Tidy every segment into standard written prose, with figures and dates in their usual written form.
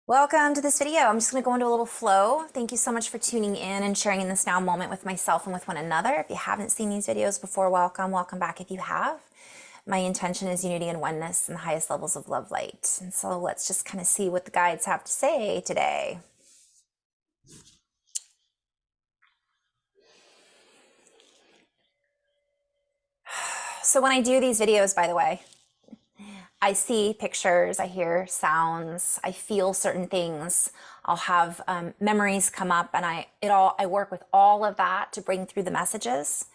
Welcome to this video. I'm just going to go into a little flow. Thank you so much for tuning in and sharing in this now moment with myself and with one another. If you haven't seen these videos before, welcome. Welcome back if you have. My intention is unity and oneness and the highest levels of love light. And so let's just kind of see what the guides have to say today. So when I do these videos, by the way, I see pictures, I hear sounds, I feel certain things. I'll have memories come up, and I work with all of that to bring through the messages.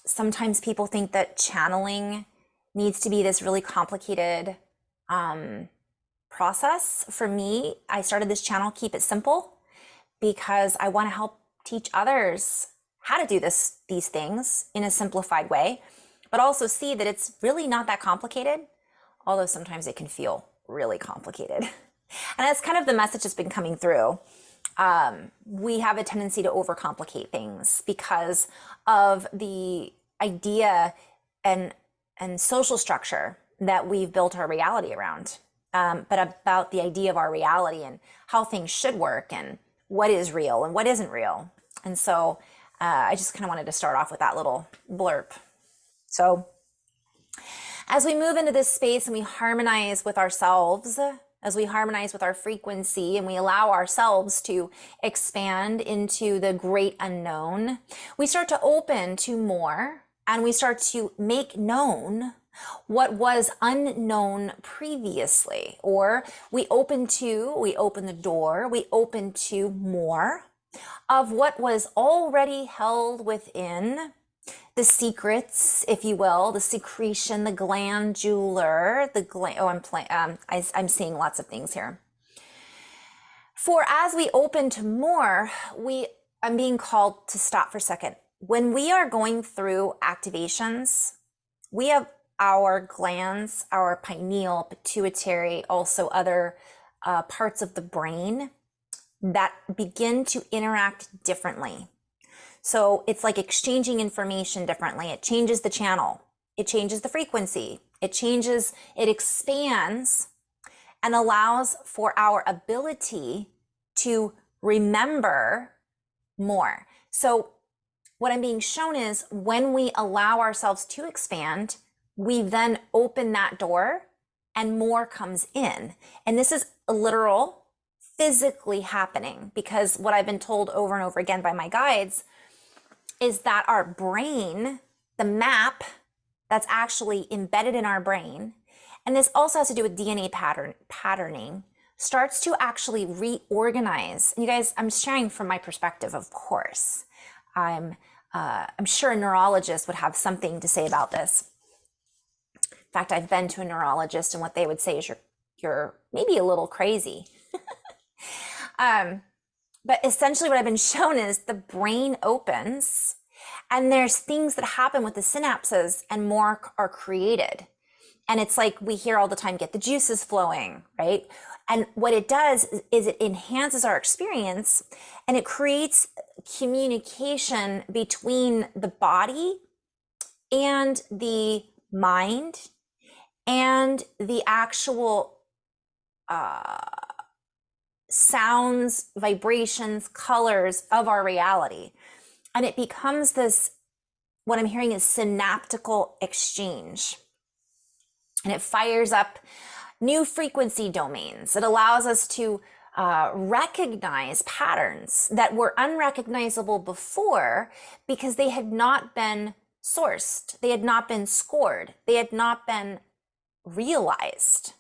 Sometimes people think that channeling needs to be this really complicated process. For me, I started this channel, Keep It Simple, because I want to help teach others how to do these things in a simplified way, but also see that it's really not that complicated, although sometimes it can feel really complicated. And that's kind of the message that's been coming through. We have a tendency to overcomplicate things because of the idea and social structure that we've built our reality around, but about the idea of our reality and how things should work and what is real and what isn't real. And so I just kind of wanted to start off with that little blurb. So as we move into this space and we harmonize with ourselves, as we harmonize with our frequency and we allow ourselves to expand into the great unknown, we start to open to more, and we start to make known what was unknown previously. Or we open the door, we open to more of what was already held within, the secrets, if you will, the secretion, the glandular, I'm seeing lots of things here. For as we open to more, I'm being called to stop for a second. When we are going through activations, we have our glands, our pineal, pituitary, also other parts of the brain that begin to interact differently. So it's like exchanging information differently. It changes the channel. It changes the frequency. It expands and allows for our ability to remember more. So what I'm being shown is when we allow ourselves to expand, we then open that door and more comes in. And this is a literal, physically happening, because what I've been told over and over again by my guides is that our brain, the map that's actually embedded in our brain, and this also has to do with DNA patterning, starts to actually reorganize. And you guys, I'm sharing from my perspective, of course. I'm sure a neurologist would have something to say about this. In fact, I've been to a neurologist, and what they would say is you're maybe a little crazy. But essentially what I've been shown is the brain opens and there's things that happen with the synapses and more are created. And it's like we hear all the time, get the juices flowing, right? And what it does is it enhances our experience and it creates communication between the body and the mind and the actual sounds, vibrations, colors of our reality. And it becomes this, what I'm hearing is synaptical exchange. And it fires up new frequency domains. It allows us to recognize patterns that were unrecognizable before because they had not been sourced. They had not been scored. They had not been realized.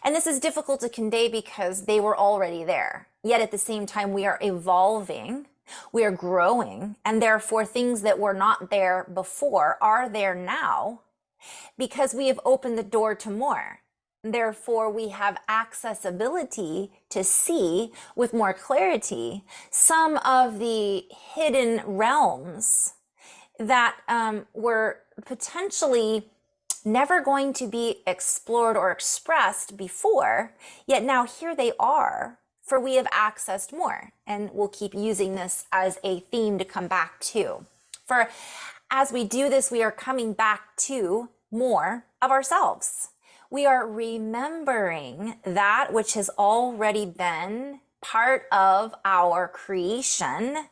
And this is difficult to convey because they were already there. Yet at the same time, we are evolving, we are growing, and therefore things that were not there before are there now because we have opened the door to more. Therefore, we have accessibility to see with more clarity some of the hidden realms that were potentially never going to be explored or expressed before, yet now here they are, for we have accessed more. And we'll keep using this as a theme to come back to. For as we do this, we are coming back to more of ourselves. We are remembering that which has already been part of our creation,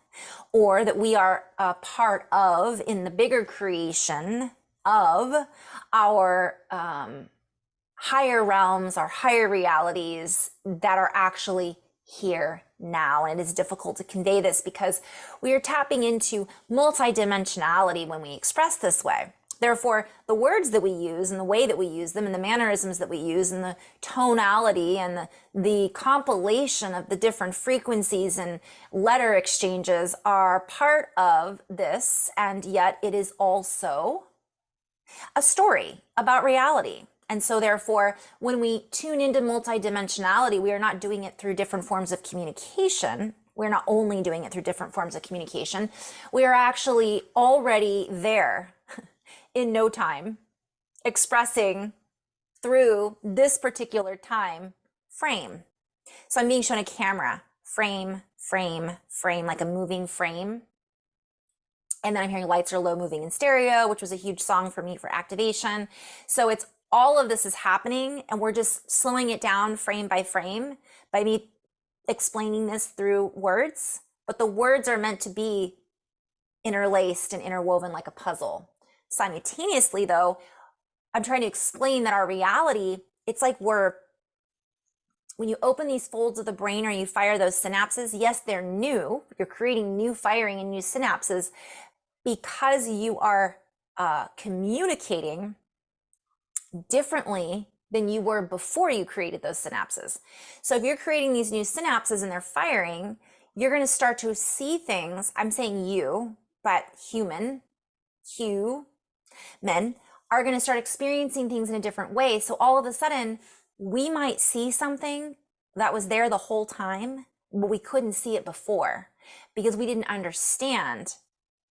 or that we are a part of in the bigger creation of our higher realms, our higher realities that are actually here now. And it is difficult to convey this because we are tapping into multidimensionality when we express this way. Therefore, the words that we use and the way that we use them and the mannerisms that we use and the tonality and the compilation of the different frequencies and letter exchanges are part of this, and yet it is also a story about reality. And so therefore, when we tune into multidimensionality, we are not doing it through different forms of communication. We're not only doing it through different forms of communication. We are actually already there in no time, expressing through this particular time frame. So I'm being shown a camera, frame, frame, frame, like a moving frame. And then I'm hearing lights are low moving in stereo, which was a huge song for me for activation. So it's all of this is happening, and we're just slowing it down frame by frame by me explaining this through words. But the words are meant to be interlaced and interwoven like a puzzle. Simultaneously, though, I'm trying to explain that our reality, it's like when you open these folds of the brain or you fire those synapses, yes, they're new. You're creating new firing and new synapses because you are communicating differently than you were before you created those synapses. So if you're creating these new synapses and they're firing, you're going to start to see things. I'm saying you, but men are going to start experiencing things in a different way. So all of a sudden, we might see something that was there the whole time, but we couldn't see it before because we didn't understand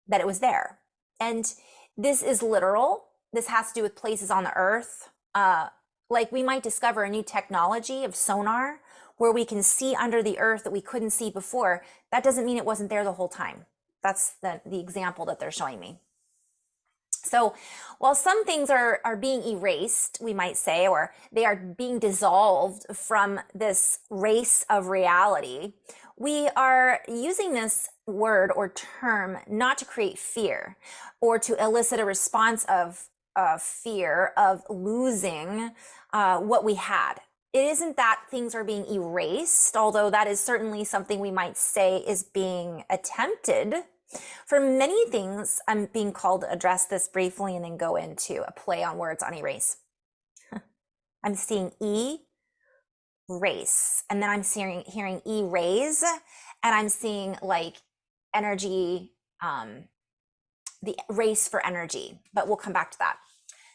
that it was there. And this is literal. This has to do with places on the earth. Like we might discover a new technology of sonar where we can see under the earth that we couldn't see before. That doesn't mean it wasn't there the whole time. That's the example that they're showing me. So while some things are being erased, we might say, or they are being dissolved from this race of reality, we are using this word or term not to create fear or to elicit a response of fear of losing what we had. It isn't that things are being erased, although that is certainly something we might say is being attempted. For many things, I'm being called to address this briefly and then go into a play on words on erase. I'm seeing race, and then I'm hearing erase, and I'm seeing like energy, the race for energy, but we'll come back to that.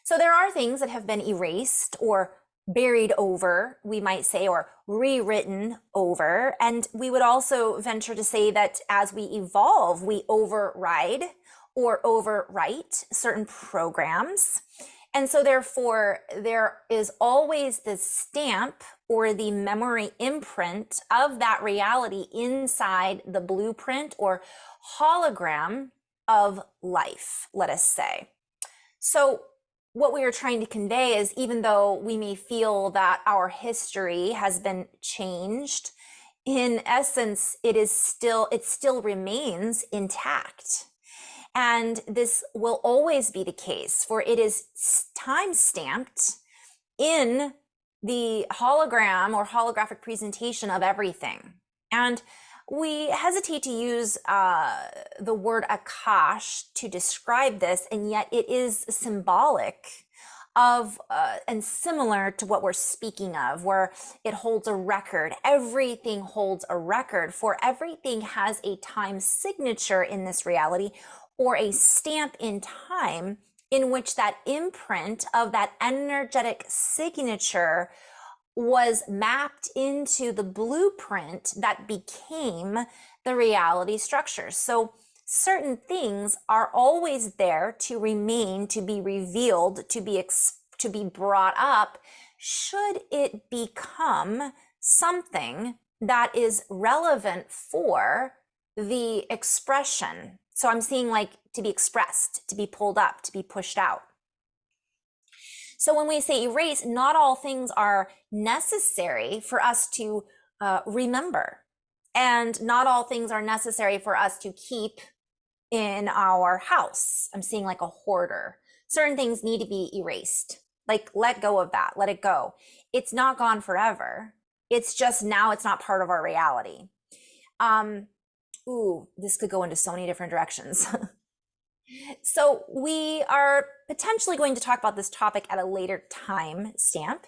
So there are things that have been erased or buried over, we might say, or rewritten over. And we would also venture to say that as we evolve, we override or overwrite certain programs. And so therefore, there is always the stamp or the memory imprint of that reality inside the blueprint or hologram of life, let us say. So what we are trying to convey is, even though we may feel that our history has been changed, in essence, it still remains intact. And this will always be the case, for it is time stamped in the hologram or holographic presentation of everything. And we hesitate to use the word Akash to describe this, and yet it is symbolic of and similar to what we're speaking of, where it holds a record. Everything holds a record, for everything has a time signature in this reality, or a stamp in time in which that imprint of that energetic signature was mapped into the blueprint that became the reality structure. So certain things are always there to remain, to be revealed, to be brought up, should it become something that is relevant for the expression. So I'm seeing like to be expressed, to be pulled up, to be pushed out. So when we say erase, not all things are necessary for us to remember. And not all things are necessary for us to keep in our house. I'm seeing like a hoarder. Certain things need to be erased. Like, let go of that, let it go. It's not gone forever. It's just now it's not part of our reality. This could go into so many different directions. So we are potentially going to talk about this topic at a later time stamp.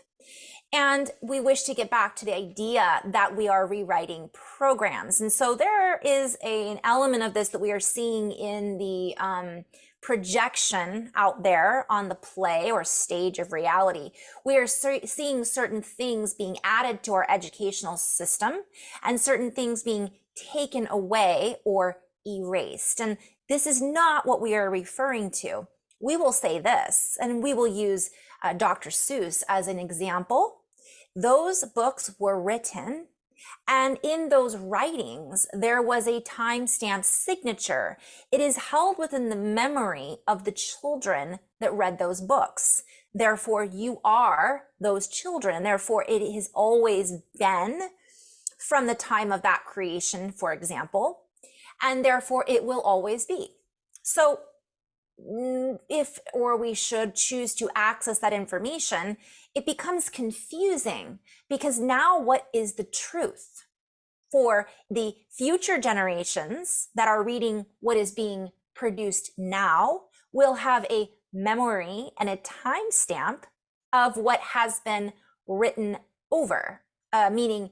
And we wish to get back to the idea that we are rewriting programs. And so there is an element of this that we are seeing in the projection out there on the play or stage of reality. We are seeing certain things being added to our educational system and certain things being taken away or erased. And this is not what we are referring to. We will say this, and we will use Dr. Seuss as an example. Those books were written, and in those writings, there was a timestamp signature. It is held within the memory of the children that read those books. Therefore, you are those children. Therefore, it has always been from the time of that creation, for example, and therefore it will always be. So if or we should choose to access that information, it becomes confusing because now what is the truth? For the future generations that are reading what is being produced now will have a memory and a timestamp of what has been written over, meaning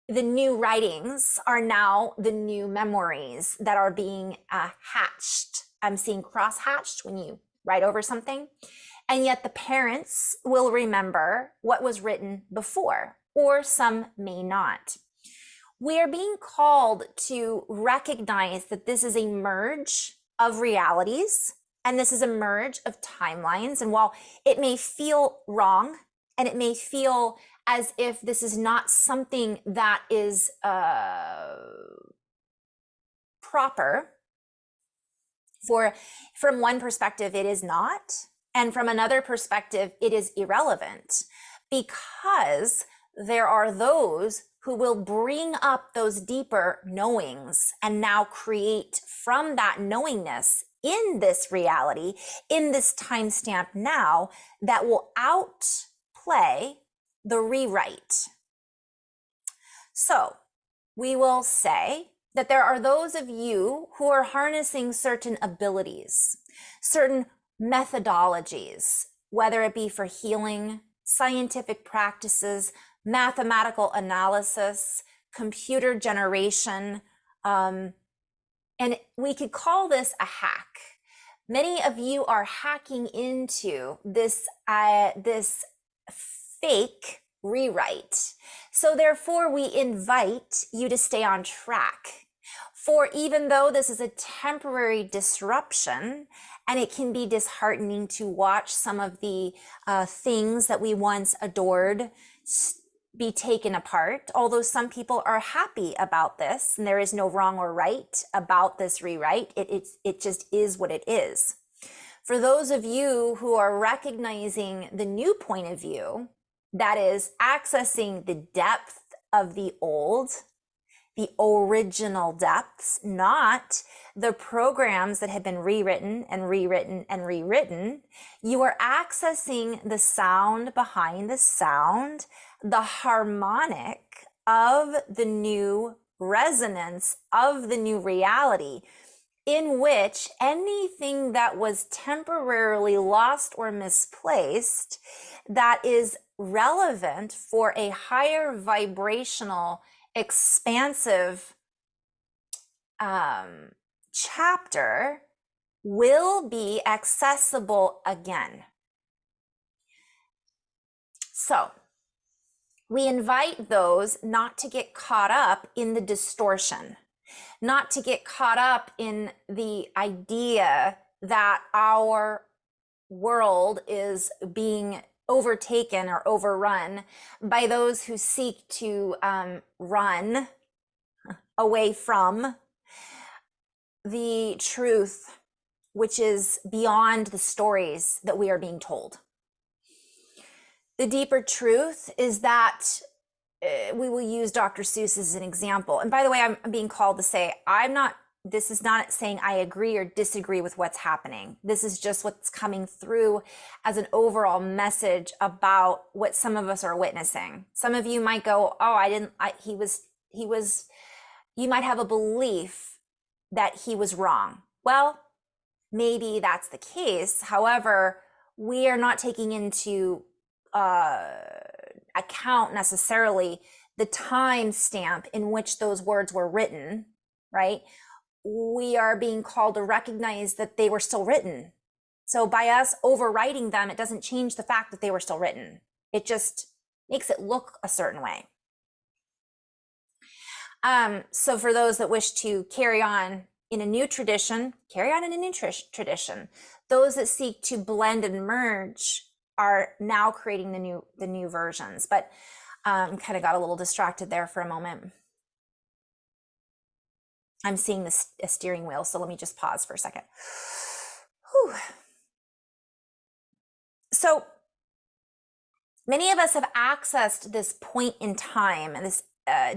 the new writings are now the new memories that are being hatched. I'm seeing cross-hatched when you write over something. And yet the parents will remember what was written before, or some may not. We are being called to recognize that this is a merge of realities, and this is a merge of timelines. And while it may feel wrong, and it may feel as if this is not something that is proper, from one perspective, it is not. And from another perspective, it is irrelevant because there are those who will bring up those deeper knowings and now create from that knowingness in this reality, in this timestamp now, that will outplay the rewrite. So we will say that there are those of you who are harnessing certain abilities, certain methodologies, whether it be for healing, scientific practices, mathematical analysis, computer generation, and we could call this a hack. Many of you are hacking into this fake rewrite. So therefore, we invite you to stay on track. For even though this is a temporary disruption, and it can be disheartening to watch some of the things that we once adored be taken apart, although some people are happy about this, and there is no wrong or right about this rewrite, it just is what it is. For those of you who are recognizing the new point of view, that is accessing the depth of the old, the original depths, not the programs that have been rewritten and rewritten and rewritten. You are accessing the sound behind the sound, the harmonic of the new resonance of the new reality, in which anything that was temporarily lost or misplaced that is relevant for a higher vibrational, expansive chapter will be accessible again. So we invite those not to get caught up in the distortion, not to get caught up in the idea that our world is being overtaken or overrun by those who seek to run away from the truth, which is beyond the stories that we are being told. The deeper truth is that we will use Dr. Seuss as an example. And by the way, I'm being called to say, this is not saying I agree or disagree with what's happening. This is just what's coming through as an overall message about what some of us are witnessing. Some of you might go, oh, you might have a belief that he was wrong. Well, maybe that's the case. However, we are not taking into account necessarily the time stamp in which those words were written, right? We are being called to recognize that they were still written. So by us overwriting them, it doesn't change the fact that they were still written. It just makes it look a certain way. So for those that wish to carry on in a new tradition, carry on in a new tradition. Those that seek to blend and merge are now creating the new versions. But kind of got a little distracted there for a moment. I'm seeing a steering wheel, so let me just pause for a second. Whew. So many of us have accessed this point in time and this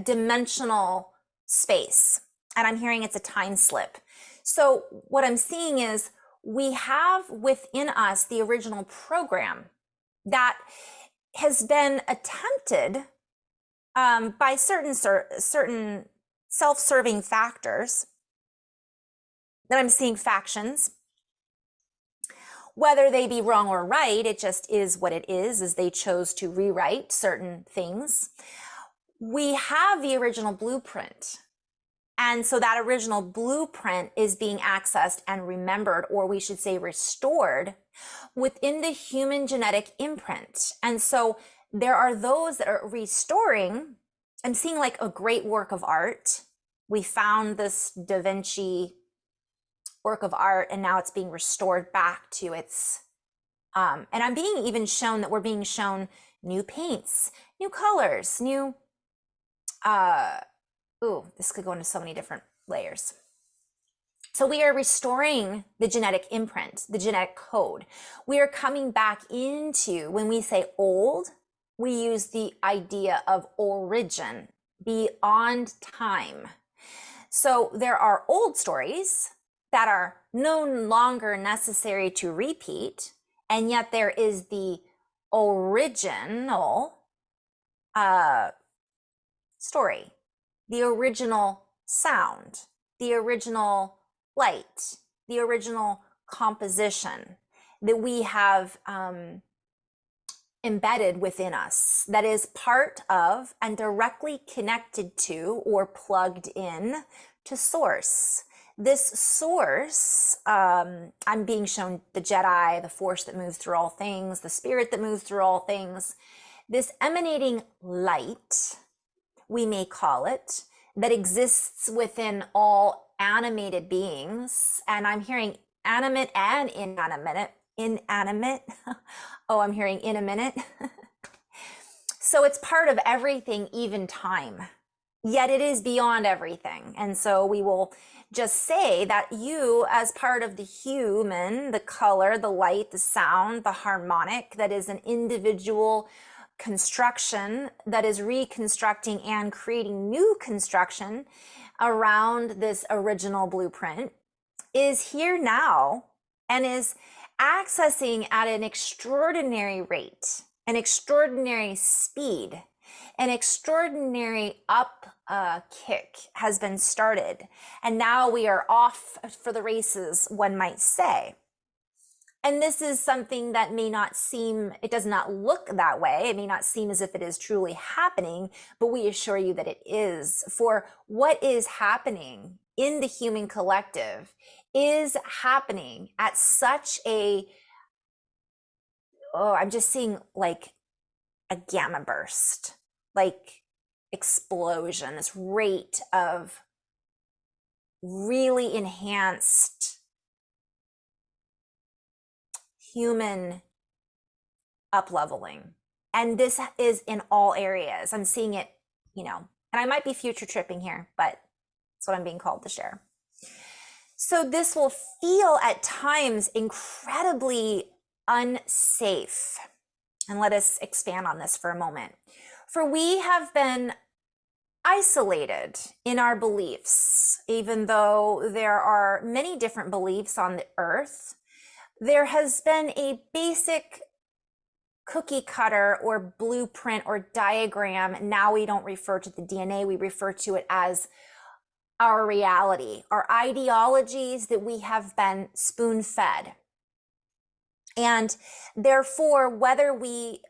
dimensional space, and I'm hearing it's a time slip. So what I'm seeing is we have within us the original program that has been attempted by certain self-serving factors that I'm seeing factions. Whether they be wrong or right, it just is what it is, as they chose to rewrite certain things. We have the original blueprint. And so that original blueprint is being accessed and remembered, or we should say restored, within the human genetic imprint. And so there are those that are restoring. I'm seeing like a great work of art. We found this Da Vinci work of art, and now it's being restored back to its, and I'm being even shown that we're being shown new paints, new colors, new, this could go into so many different layers. So we are restoring the genetic imprint, the genetic code. We are coming back into, when we say old, we use the idea of origin, beyond time. So there are old stories that are no longer necessary to repeat, and yet there is the original story, the original sound, the original light, the original composition that we have embedded within us, that is part of and directly connected to or plugged in to source. This source, I'm being shown the Jedi, the force that moves through all things, the spirit that moves through all things, this emanating light, we may call it, that exists within all animated beings. And I'm hearing animate and inanimate. Oh, I'm hearing in a minute. So it's part of everything, even time, yet it is beyond everything. And so we will just say that you, as part of the human, the color, the light, the sound, the harmonic, that is an individual construction that is reconstructing and creating new construction around this original blueprint, is here now and is accessing at an extraordinary rate, an extraordinary speed, an extraordinary up kick has been started. And now we are off for the races, one might say. And this is something that may not seem, it does not look that way. It may not seem as if it is truly happening, but we assure you that it is. For what is happening in the human collective is happening at such a, I'm just seeing like a gamma burst, like explosion, this rate of really enhanced human up-leveling. And this is in all areas. I'm seeing it, and I might be future tripping here, but that's what I'm being called to share. So this will feel at times incredibly unsafe. And let us expand on this for a moment. For we have been isolated in our beliefs, even though there are many different beliefs on the earth. There has been a basic cookie cutter or blueprint or diagram. Now we don't refer to the DNA, we refer to it as our reality, our ideologies that we have been spoon-fed. And therefore, whether we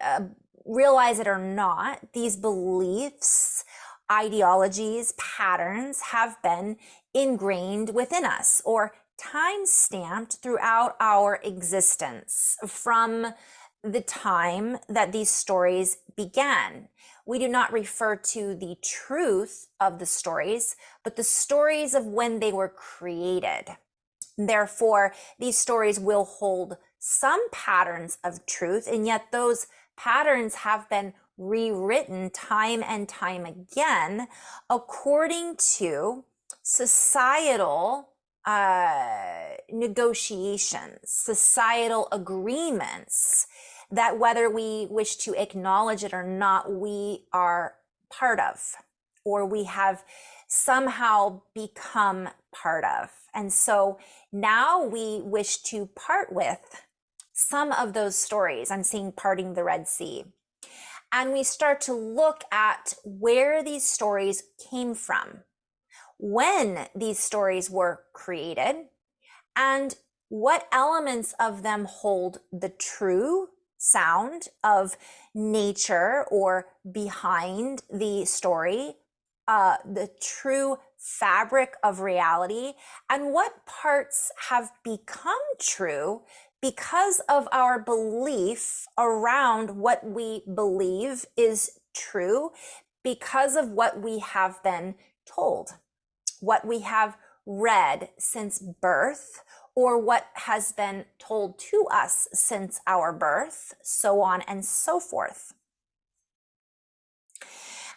realize it or not, these beliefs, ideologies, patterns have been ingrained within us or time-stamped throughout our existence from the time that these stories began. We do not refer to the truth of the stories, but the stories of when they were created. Therefore, these stories will hold some patterns of truth, and yet those patterns have been rewritten time and time again according to societal negotiations, societal agreements that, whether we wish to acknowledge it or not, we are part of, or we have somehow become part of. And so now we wish to part with some of those stories. I'm seeing parting the Red Sea. And we start to look at where these stories came from, when these stories were created, and what elements of them hold the true sound of nature or behind the story, the true fabric of reality, and what parts have become true because of our belief around what we believe is true, because of what we have been told, what we have read since birth, or what has been told to us since our birth, so on and so forth.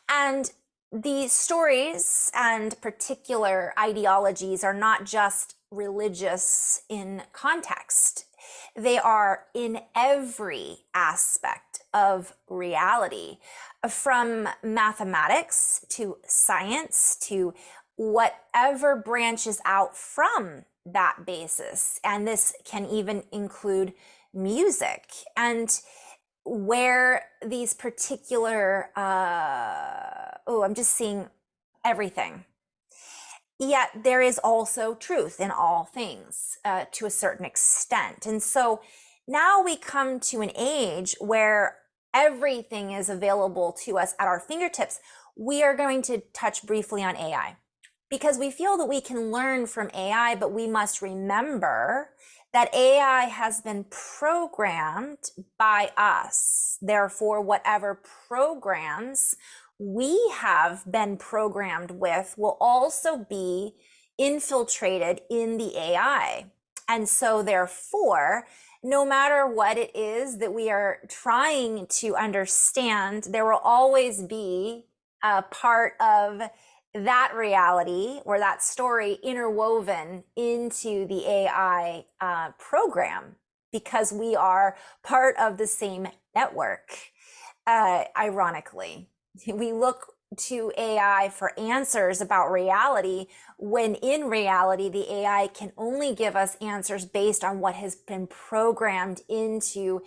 And the stories and particular ideologies are not just religious in context. They are in every aspect of reality, from mathematics to science to whatever branches out from that basis. And this can even include music, and where these particular, I'm just seeing everything. Yet there is also truth in all things to a certain extent. And so now we come to an age where everything is available to us at our fingertips. We are going to touch briefly on AI because we feel that we can learn from AI, but we must remember that AI has been programmed by us. Therefore, whatever programs we have been programmed with will also be infiltrated in the AI. And so therefore, no matter what it is that we are trying to understand, there will always be a part of that reality or that story interwoven into the AI program, because we are part of the same network. Ironically, we look to AI for answers about reality, when in reality, the AI can only give us answers based on what has been programmed into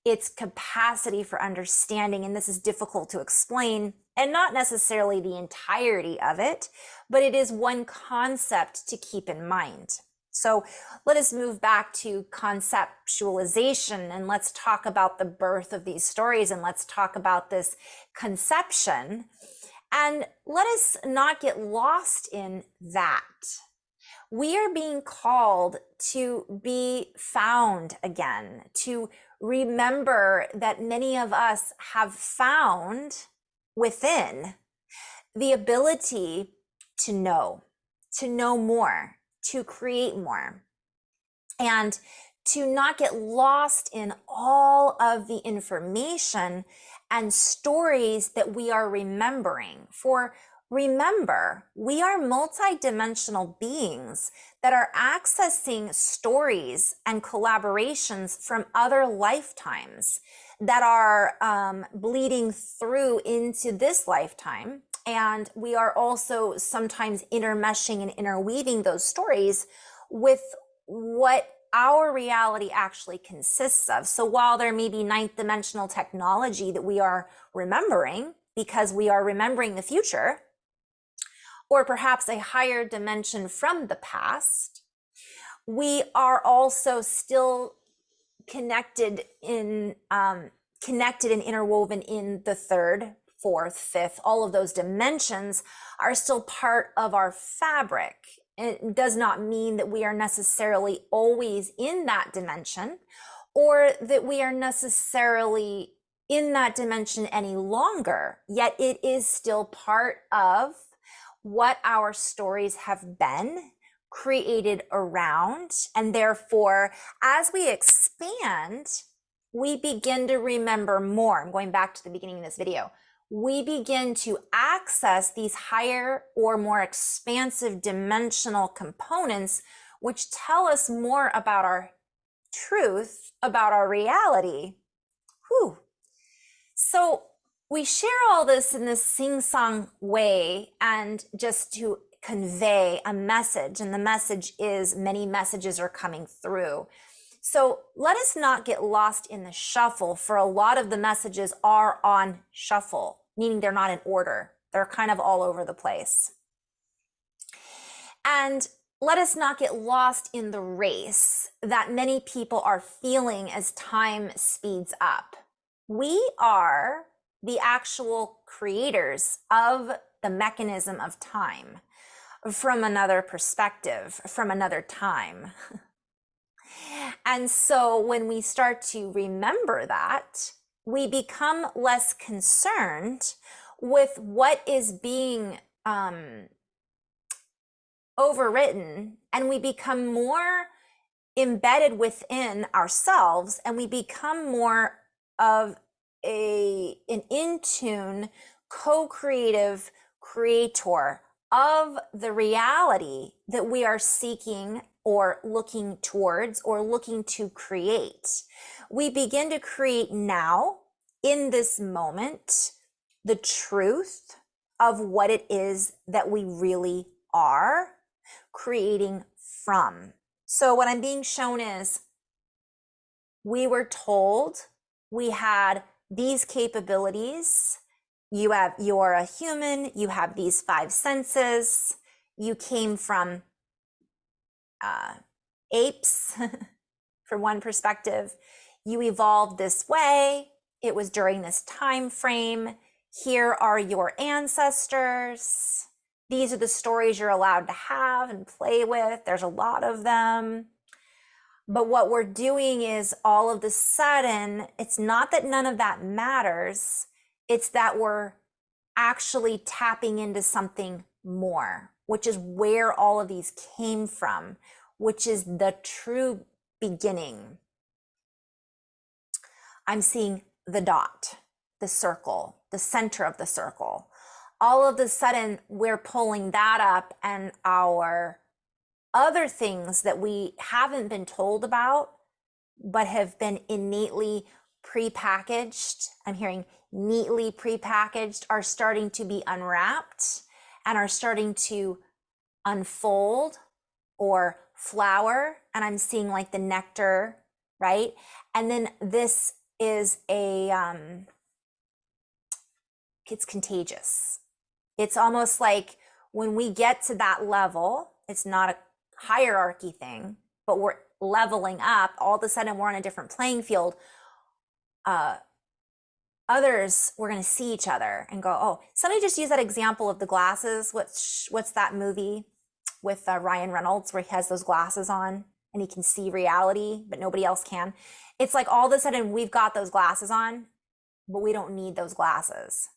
its capacity for understanding. And this is difficult to explain, and not necessarily the entirety of it, but it is one concept to keep in mind. So let us move back to conceptualization, and let's talk about the birth of these stories, and let's talk about this conception, and let us not get lost in that. We are being called to be found again, to remember that many of us have found within the ability to know more, to create more, and to not get lost in all of the information and stories that we are remembering. For remember, we are multidimensional beings that are accessing stories and collaborations from other lifetimes. that are bleeding through into this lifetime. And we are also sometimes intermeshing and interweaving those stories with what our reality actually consists of. So while there may be ninth dimensional technology that we are remembering because we are remembering the future, or perhaps a higher dimension from the past, we are also still connected and interwoven in the third, fourth, fifth. All of those dimensions are still part of our fabric. It does not mean that we are necessarily always in that dimension, or that we are necessarily in that dimension any longer, yet it is still part of what our stories have been created around. And therefore, as we expand, we begin to remember more. I'm going back to the beginning of this video. We begin to access these higher or more expansive dimensional components, which tell us more about our truth, about our reality. Whew. So we share all this in this sing-song way, and just to convey a message, and the message is many messages are coming through. So let us not get lost in the shuffle, for a lot of the messages are on shuffle, meaning they're not in order. They're kind of all over the place. And let us not get lost in the race that many people are feeling as time speeds up. We are the actual creators of the mechanism of time from another perspective, from another time. And so when we start to remember that, we become less concerned with what is being overwritten, and we become more embedded within ourselves, and we become more of an in-tune, co-creative creator of the reality that we are seeking or looking towards or looking to create. We begin to create now, in this moment, the truth of what it is that we really are creating from. So what I'm being shown is, we were told we had these capabilities. You're a human, you have these 5 senses, you came from apes from one perspective, you evolved this way, it was during this time frame, here are your ancestors, these are the stories you're allowed to have and play with, there's a lot of them. But what we're doing is, all of the sudden, it's not that none of that matters, it's that we're actually tapping into something more, which is where all of these came from, which is the true beginning. I'm seeing the dot, the circle, the center of the circle. All of a sudden, we're pulling that up, and our other things that we haven't been told about, but have been innately prepackaged, I'm hearing neatly prepackaged, are starting to be unwrapped and are starting to unfold or flower. And I'm seeing like the nectar, right? And then this is it's contagious. It's almost like when we get to that level, it's not a hierarchy thing, but we're leveling up, all of a sudden we're on a different playing field. Others, we're going to see each other and go, oh, somebody just used that example of the glasses. What's that movie with Ryan Reynolds where he has those glasses on and he can see reality, but nobody else can? It's like all of a sudden we've got those glasses on, but we don't need those glasses.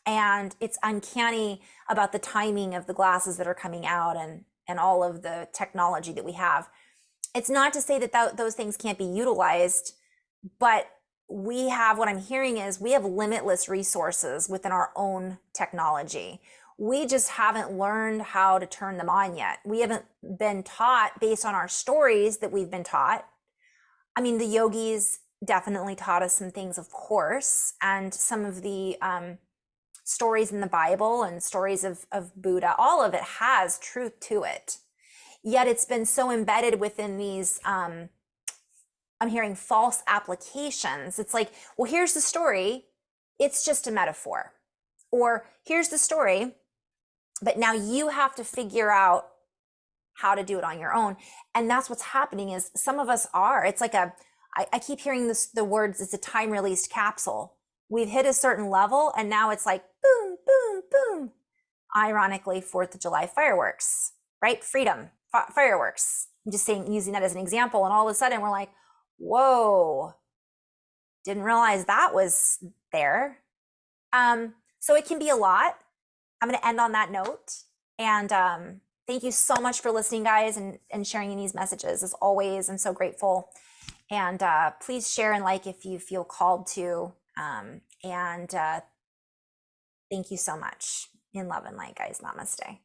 And it's uncanny about the timing of the glasses that are coming out and all of the technology that we have. It's not to say that those things can't be utilized, but we have, what I'm hearing is, we have limitless resources within our own technology. We just haven't learned how to turn them on yet. We haven't been taught based on our stories that we've been taught. I mean, the yogis definitely taught us some things, of course, and some of the stories in the Bible and stories of Buddha, all of it has truth to it. Yet it's been so embedded within these, I'm hearing false applications. It's like, well, here's the story, it's just a metaphor. Or here's the story, but now you have to figure out how to do it on your own. And that's what's happening is some of us are, it's like I keep hearing the words, it's a time released capsule. We've hit a certain level and now it's like boom, boom, boom. Ironically, 4th of July fireworks, right? Freedom, fireworks. I'm just saying, using that as an example. And all of a sudden we're like, whoa, didn't realize that was there. So it can be a lot. I'm going to end on that note. And thank you so much for listening, guys, and sharing these messages. As always, I'm so grateful. And please share and like if you feel called to. And thank you so much. In love and light, guys. Namaste.